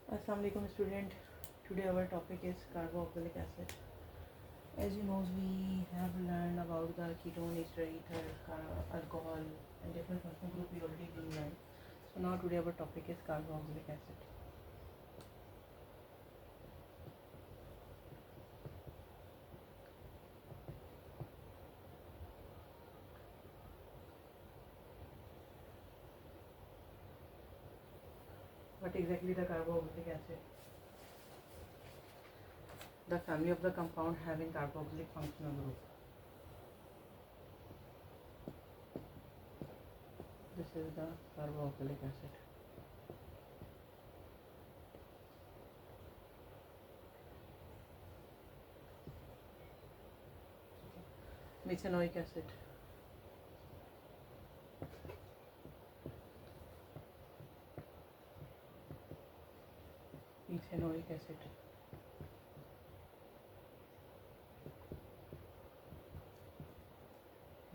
Assalamualaikum student. Today our topic is carboxylic acid. As you know, we have learned about the ketone, ester, ether, alcohol, and different functional group we already learned. So now today our topic is carboxylic acid. What exactly the carboxylic acid? The family of the compound having carboxylic functional group. This is the carboxylic acid. Methanoic acid. Ethanoic acid.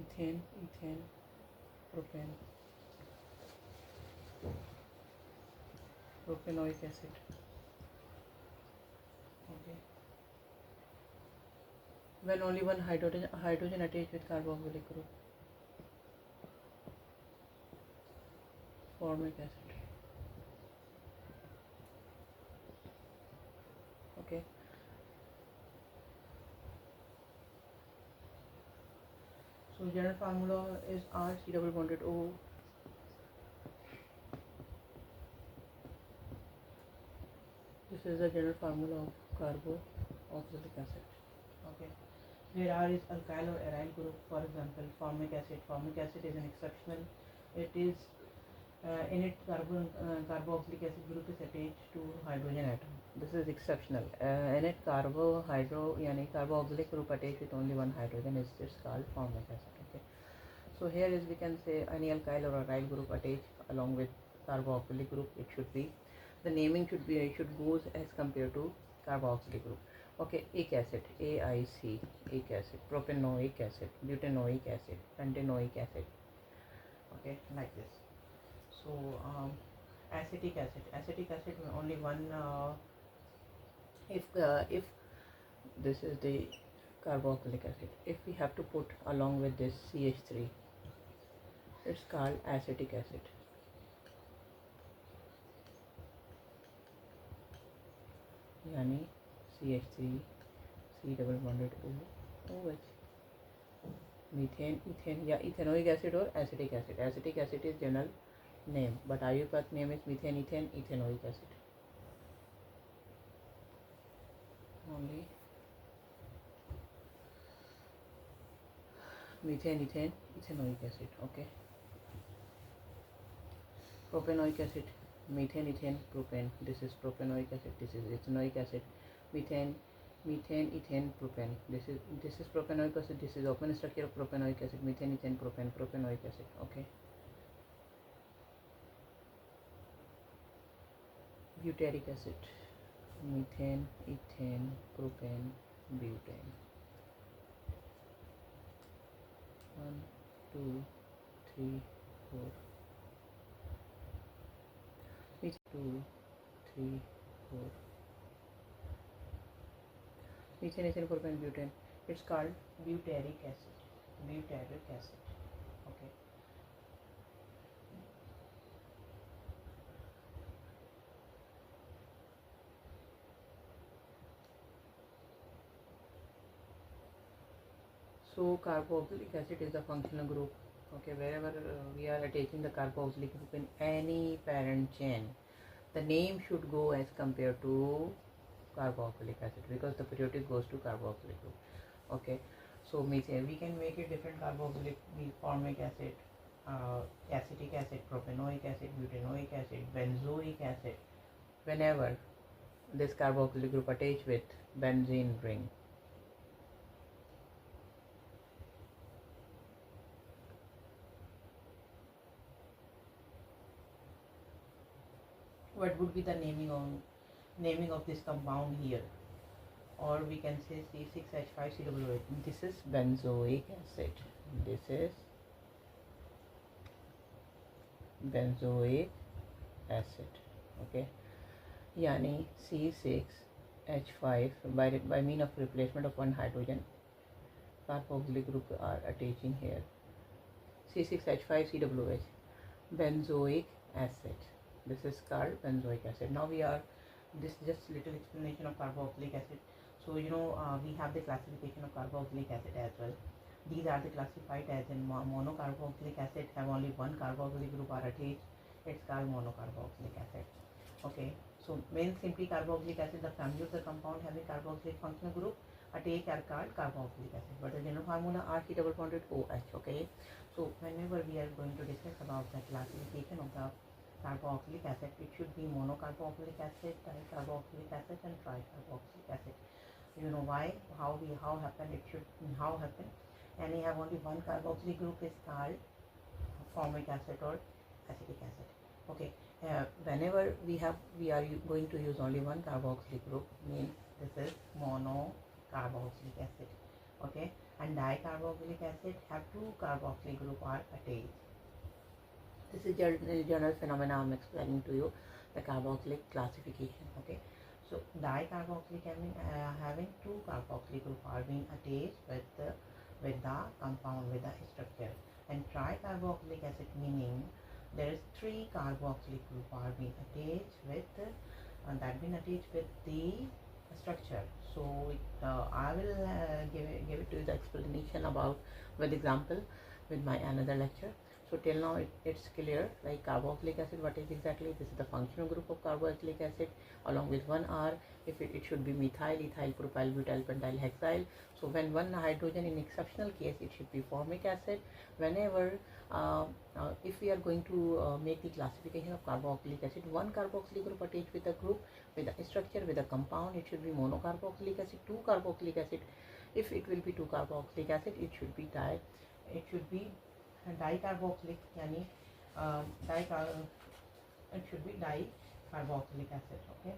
Ethane, propane. Propanoic acid. Okay. When only one hydrogen attached with carboxylic group. Formic acid. Okay. So general formula is RC double bonded O. This is the general formula of carboxylic acid. Okay. Where R is alkyl or aryl group. For example, formic acid. Formic acid is an exceptional. It is in it carboxylic acid group is attached to hydrogen atom. This is exceptional. In it carboxylic group attached with only one hydrogen is just called formic acid. Okay. So here is we can say any alkyl or aryl group attached along with carboxylic group. It should be the naming should goes as compared to carboxylic group. Okay, ic acid, AIC, ic acid, propanoic acid, butanoic acid, pentanoic acid. Okay, like this. So acetic acid only one. If this is the carboxylic acid, if we have to put along with this CH3, it's called acetic acid. Yani CH3 C double bonded OH. Methane, ethane, yeah, ethanoic acid or acetic acid. Acetic acid is general name, but IUPAC name is methane, ethane, ethanoic acid. Only methane, ethane, ethanoic acid. Okay. Propanoic acid, methane, ethane, propane. This is propanoic acid. This is ethanoic acid. Methane, ethane, propane. This is propanoic acid. This is open structure of propanoic acid. Methane, ethane, propane, propanoic acid. Okay. Butyric acid, methane, ethane, propane, butane. 1, 2, 3, 4. 2, 3, 4. Methane, ethane, propane, butane. It's called butyric acid. Butyric acid. Okay. So carboxylic acid is the functional group. Okay, wherever we are attaching the carboxylic group in any parent chain, the name should go as compared to carboxylic acid because the periodic goes to carboxylic group. Okay, so methane we can make it different carboxylic, formic acid, acetic acid, propanoic acid, butanoic acid, benzoic acid. Whenever this carboxylic group attach with benzene ring. What would be the naming of this compound here? Or we can say C6H5COOH. This is benzoic acid. This is benzoic acid. Okay. यानी C6H5 by mean of replacement of one hydrogen carboxylic group are attaching here. C6H5 COOH, benzoic acid. This is called benzoic acid. Now this is just little explanation of carboxylic acid. So we have the classification of carboxylic acid as well. These are the classified as in monocarboxylic acid, have only one carboxylic group are attached. It's called monocarboxylic acid. Okay, so main simply carboxylic acid, the family of the compound having carboxylic functional group attached are called carboxylic acid, but the general formula are C double bonded OH. Okay, so whenever we are going to discuss about the classification of the carboxylic acid, it should be monocarboxylic acid, dicarboxylic acid, and tricarboxylic acid. You know why? How happen? It should how happen? And we have only one carboxylic group is called formic acid or acetic acid. Okay, whenever we are going to use only one carboxylic group, means this is monocarboxylic acid. Okay, and dicarboxylic acid have two carboxylic group are attached. This is general phenomena I'm explaining to you, the carboxylic classification. Okay, so dicarboxylic having two carboxylic group are being attached with the compound, with the structure, and tricarboxylic acid meaning there is three carboxylic group are being attached with the structure. So I will give it to you the explanation about with example with my another lecture. So till now it's clear, like carboxylic acid, what is exactly? This is the functional group of carboxylic acid along with one R. If it should be methyl, ethyl, propyl, butyl, pentyl, hexyl. So when one hydrogen, in exceptional case it should be formic acid. Whenever if we are going to make the classification of carboxylic acid, one carboxylic group attached with a group with a structure with a compound, it should be monocarboxylic acid. Two carboxylic acid, if it will be two carboxylic acid, it should be dicarboxylic, yani it should be dicarboxylic acid. Okay,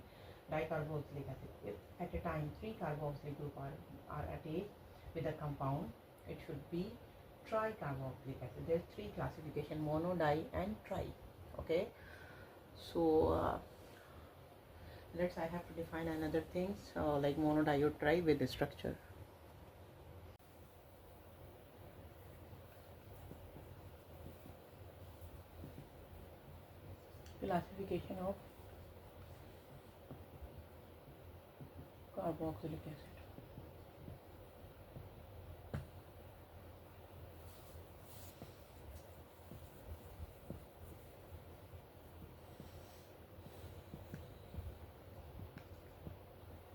dicarboxylic acid. If at a time three carboxylic group are attached with a compound, it should be tricarboxylic acid. There's three classification: mono, di, and tri. Okay, so I have to define another things like mono, di, or tri with the structure. Classification of carboxylic acid.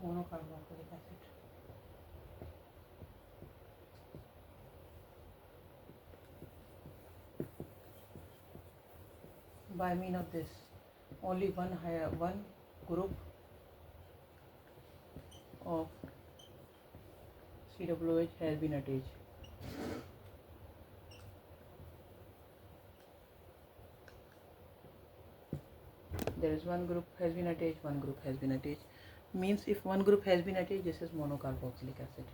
Monocarboxylic acid. By mean of this, only one group of COOH has been attached. There is one group has been attached, one group has been attached. Means if one group has been attached, this is monocarboxylic acid.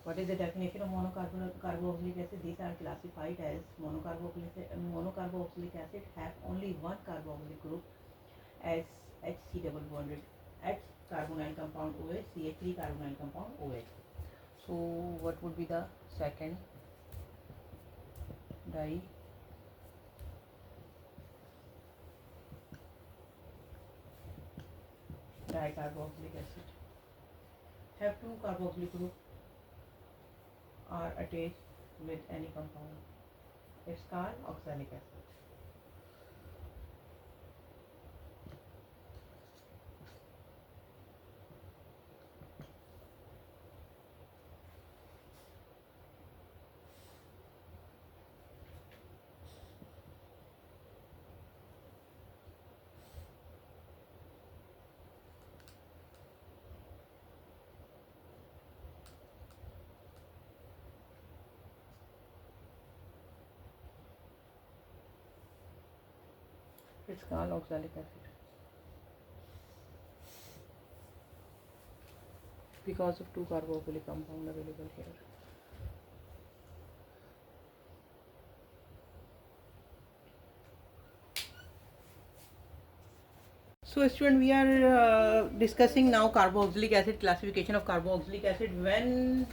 What is the definition of monocarboxylic acid? These are classified as monocarboxylic acid have only one carboxylic group as HC double bonded H carbonyl compound OH, CH3 carbonyl compound OH. So what would be the second? Dicarboxylic acid have two carboxylic group are attached with any compound. It's called oxalic acid. It's called oxalic acid because of two carboxylic compound available here. So student, we are discussing now carboxylic acid, classification of carboxylic acid. When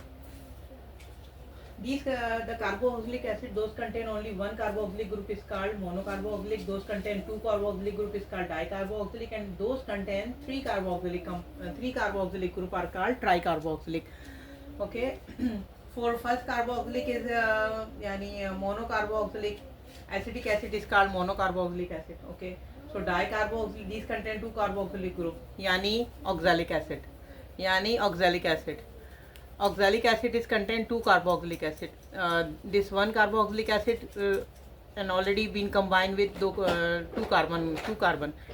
these the carboxylic acid, those contain only one carboxylic group is called monocarboxylic, those contain two carboxylic group is called dicarboxylic, and those contain three carboxylic group are called tricarboxylic. Okay. For first carboxylic is monocarboxylic acetic acid is called monocarboxylic acid. Okay. So dicarboxylic, these contain two carboxylic group yani oxalic acid. Oxalic acid is contain two carboxylic acid. This one carboxylic acid and already been combined with two carbon.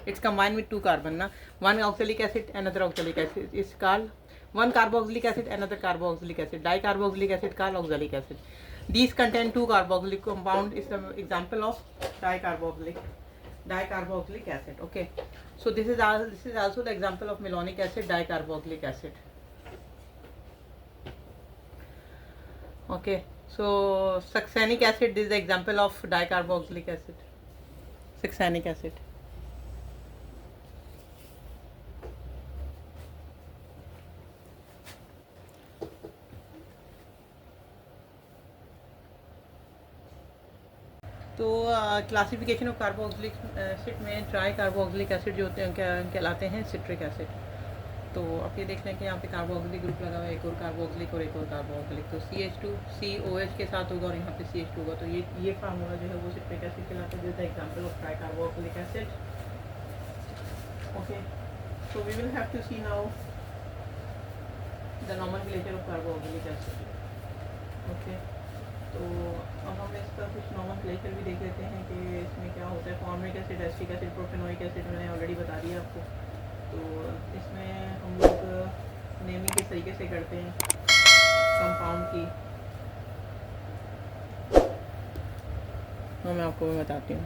It's combined with two carbon. Na? One oxalic acid, another oxalic acid is called one carboxylic acid, another carboxylic acid. Dicarboxylic acid called oxalic acid. These contain two carboxylic compound is the example of dicarboxylic acid. Okay. So this is also the example of malonic acid, dicarboxylic acid. Okay, so succinic acid, this is the example of dicarboxylic acid, succinic acid. तो classification of carboxylic acid में try carboxylic acid जो होते हैं कहलाते हैं citric acid. तो आप ये देख लें कि यहाँ पे कार्बोक्सिलिक ग्रुप लगा हुआ है, एक और कार्बोक्सिलिक और एक और कार्बोक्सिलिक. तो CH2 COH के साथ होगा और यहाँ पे CH2 होगा. तो ये फार्मूला जो है वो सिट्रिक एसिड कहलाता है. This is the example of tri carboxylic acid. Okay, so we will have to see now the nomenclature of carboxylic acid. Okay, तो अब हम इसका कुछ नोमेनक्लेचर भी देख लेते हैं कि इसमें क्या होता है. Formic acid, acetic acid, propanoic acid मैंने ऑलरेडी बता दिया आपको. तो इसमें हम लोग नेमिंग किस तरीके से करते हैं कंपाउंड की, मैं आपको बताती हूँ.